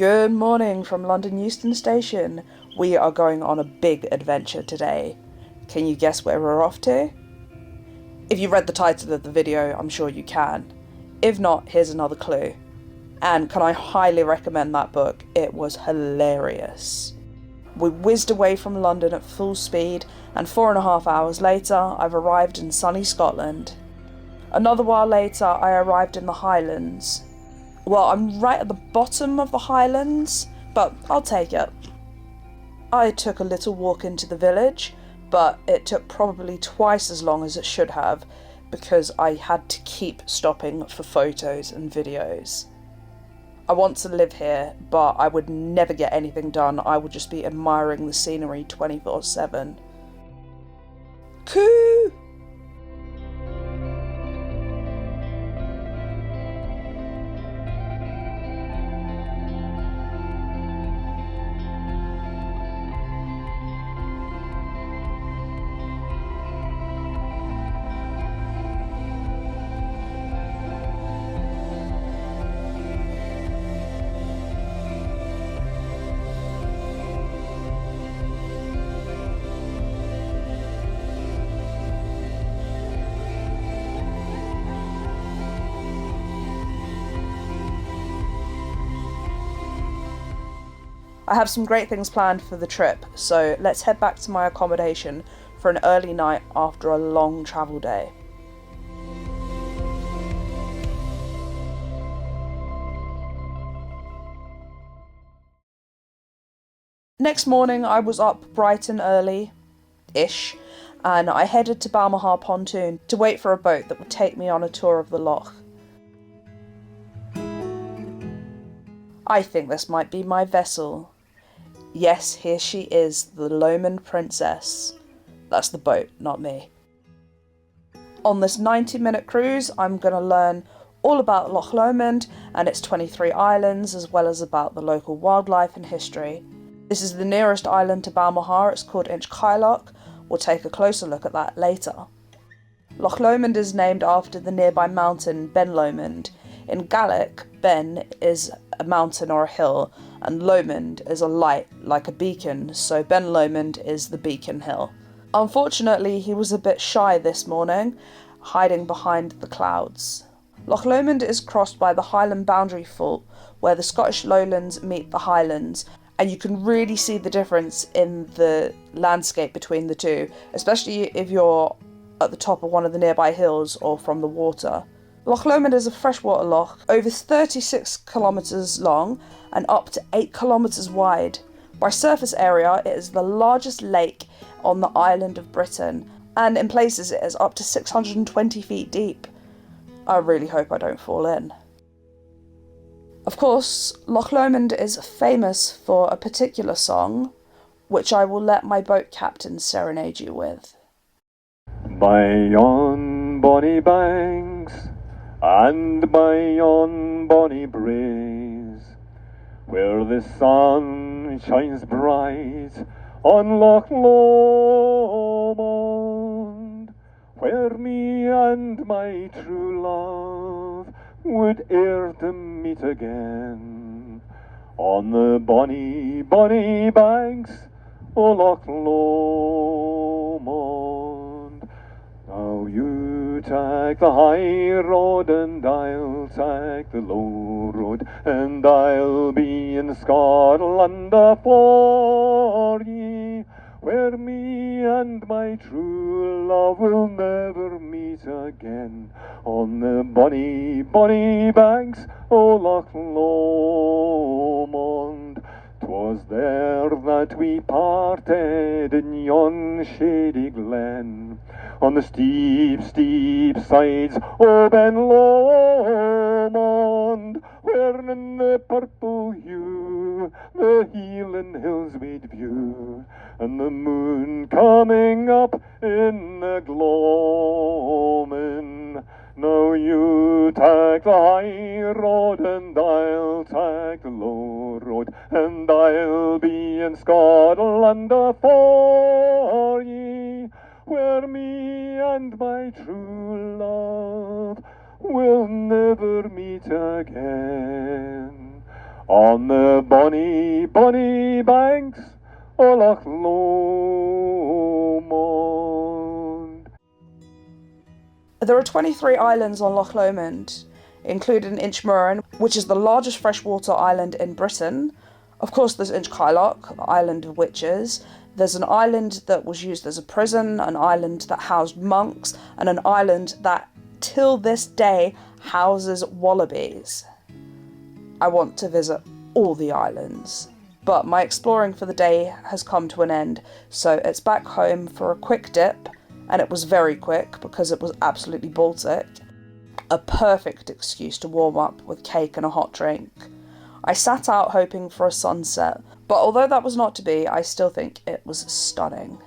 Good morning from London Euston Station. We are going on a big adventure today. Can you guess where we're off to? If you read the title of the video, I'm sure you can. If not, here's another clue. And can I highly recommend that book? It was hilarious. We whizzed away from London at full speed, and 4.5 hours later, I've arrived in sunny Scotland. Another while later, I arrived in the Highlands. Well, I'm right at the bottom of the Highlands, but I'll take it. I took a little walk into the village, but it took probably twice as long as it should have because I had to keep stopping for photos and videos. I want to live here, but I would never get anything done. I would just be admiring the scenery 24/7. Coo! I have some great things planned for the trip, so let's head back to my accommodation for an early night after a long travel day. Next morning I was up bright and early-ish, and I headed to Balmoral pontoon to wait for a boat that would take me on a tour of the loch. I think this might be my vessel. Yes, here she is, the Lomond Princess. That's the boat, not me. On this 90-minute cruise, I'm going to learn all about Loch Lomond and its 23 islands, as well as about the local wildlife and history. This is the nearest island to Balmoral. It's called Inchcailloch. We'll take a closer look at that later. Loch Lomond is named after the nearby mountain Ben Lomond. In Gaelic, Ben is a mountain or a hill, and Lomond is a light, like a beacon, so Ben Lomond is the beacon hill. Unfortunately, he was a bit shy this morning, hiding behind the clouds. Loch Lomond is crossed by the Highland boundary fault, where the Scottish lowlands meet the Highlands, and you can really see the difference in the landscape between the two, especially if you're at the top of one of the nearby hills or from the water. Loch Lomond is a freshwater loch, over 36 kilometres long and up to 8 kilometres wide. By surface area, it is the largest lake on the island of Britain, and in places it is up to 620 feet deep. I really hope I don't fall in. Of course, Loch Lomond is famous for a particular song, which I will let my boat captain serenade you with. By yon bonny banks, and by yon bonny braes, where the sun shines bright on Loch Lomond, where me and my true love would ere to meet again, on the bonny, bonny banks o' Loch Lomond. Now you take the high road and I'll take the low road, and I'll be in Scotland afore ye, where me and my true love will never meet again, on the bonny, bonny banks o' Loch Lomond. 'Twas there that we parted in yon shady glen, on the steep, steep sides o' Ben Lomond, where in the purple hue the Highland hills we'd view, and the moon coming up in the gloaming. Now you take the high road and I'll take the low road, and I'll be in Scotland afore ye, where me and my true love will never meet again, on the bonny, bonny banks o' Loch Lomond. There are 23 islands on Loch Lomond, including Inchcailloch, which is the largest freshwater island in Britain. Of course, there's Inchcailloch, the island of witches. There's an island that was used as a prison, an island that housed monks, and an island that, till this day, houses wallabies. I want to visit all the islands. But my exploring for the day has come to an end, so it's back home for a quick dip, and it was very quick because it was absolutely Baltic. A perfect excuse to warm up with cake and a hot drink. I sat out hoping for a sunset, but although that was not to be, I still think it was stunning.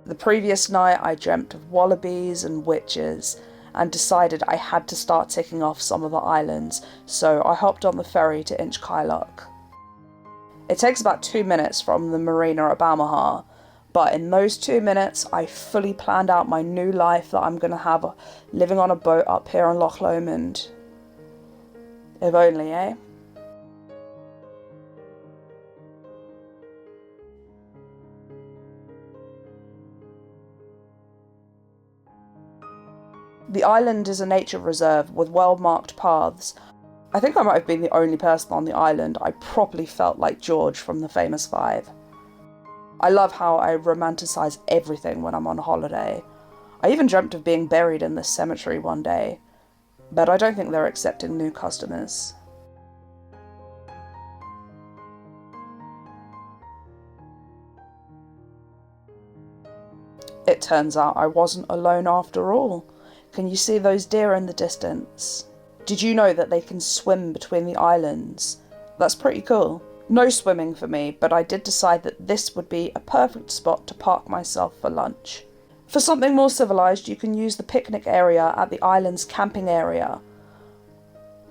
The previous night I dreamt of wallabies and witches and decided I had to start ticking off some of the islands, so I hopped on the ferry to Inchcailloch. It takes about 2 minutes from the marina at Balmaha, but in those 2 minutes I fully planned out my new life that I'm going to have living on a boat up here on Loch Lomond. If only, eh? The island is a nature reserve with well-marked paths. I think I might have been the only person on the island. I properly felt like George from The Famous Five. I love how I romanticise everything when I'm on holiday. I even dreamt of being buried in this cemetery one day, but I don't think they're accepting new customers. It turns out I wasn't alone after all. Can you see those deer in the distance? Did you know that they can swim between the islands? That's pretty cool. No swimming for me, but I did decide that this would be a perfect spot to park myself for lunch. For something more civilised, you can use the picnic area at the island's camping area.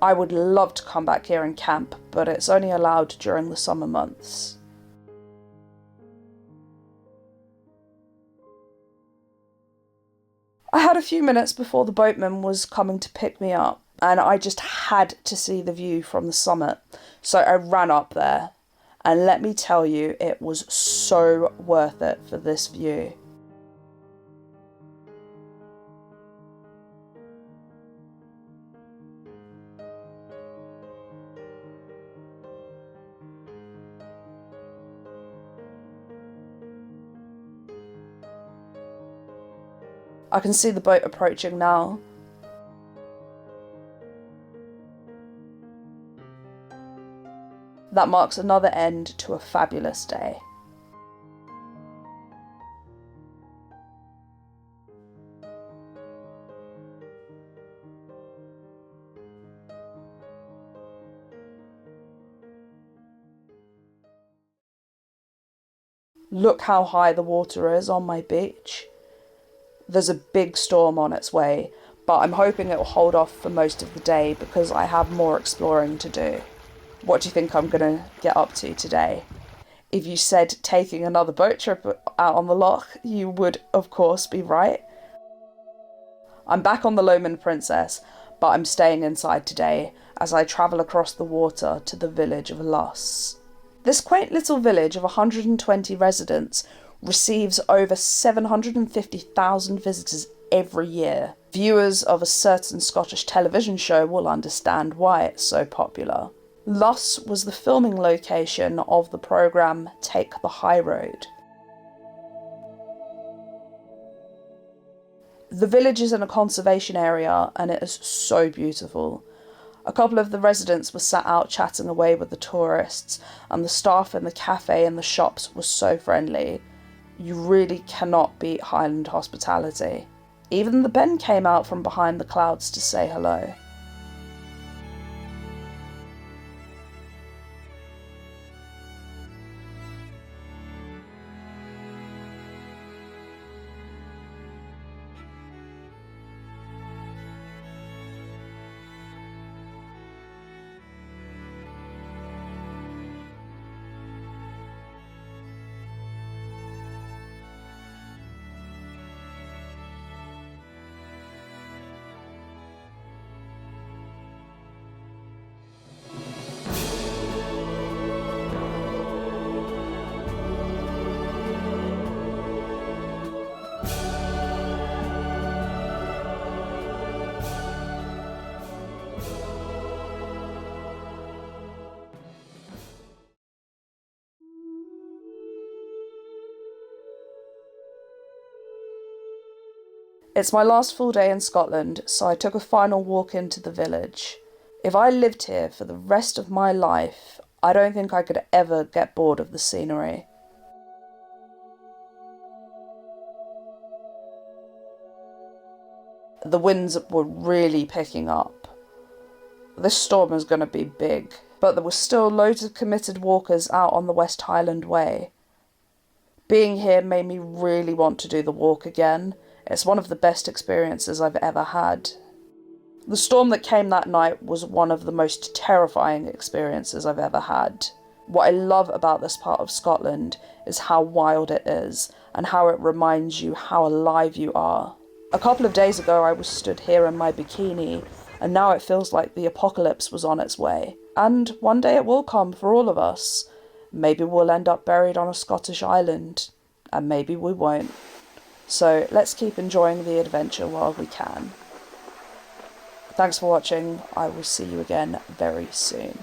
I would love to come back here and camp, but it's only allowed during the summer months. I had a few minutes before the boatman was coming to pick me up, and I just had to see the view from the summit, so I ran up there, and let me tell you, it was so worth it for this view. I can see the boat approaching now. That marks another end to a fabulous day. Look how high the water is on my beach. There's a big storm on its way, but I'm hoping it will hold off for most of the day because I have more exploring to do. What do you think I'm going to get up to today? If you said taking another boat trip out on the loch, you would of course be right. I'm back on the Lomond Princess, but I'm staying inside today as I travel across the water to the village of Luss. This quaint little village of 120 residents receives over 750,000 visitors every year. Viewers of a certain Scottish television show will understand why it's so popular. Luss was the filming location of the programme Take the High Road. The village is in a conservation area and it is so beautiful. A couple of the residents were sat out chatting away with the tourists, and the staff in the cafe and the shops were so friendly. You really cannot beat Highland hospitality. Even the Ben came out from behind the clouds to say hello. It's my last full day in Scotland, so I took a final walk into the village. If I lived here for the rest of my life, I don't think I could ever get bored of the scenery. The winds were really picking up. This storm is going to be big, but there were still loads of committed walkers out on the West Highland Way. Being here made me really want to do the walk again. It's one of the best experiences I've ever had. The storm that came that night was one of the most terrifying experiences I've ever had. What I love about this part of Scotland is how wild it is and how it reminds you how alive you are. A couple of days ago I was stood here in my bikini, and now it feels like the apocalypse was on its way. And one day it will come for all of us. Maybe we'll end up buried on a Scottish island, and maybe we won't. So let's keep enjoying the adventure while we can. Thanks for watching. I will see you again very soon.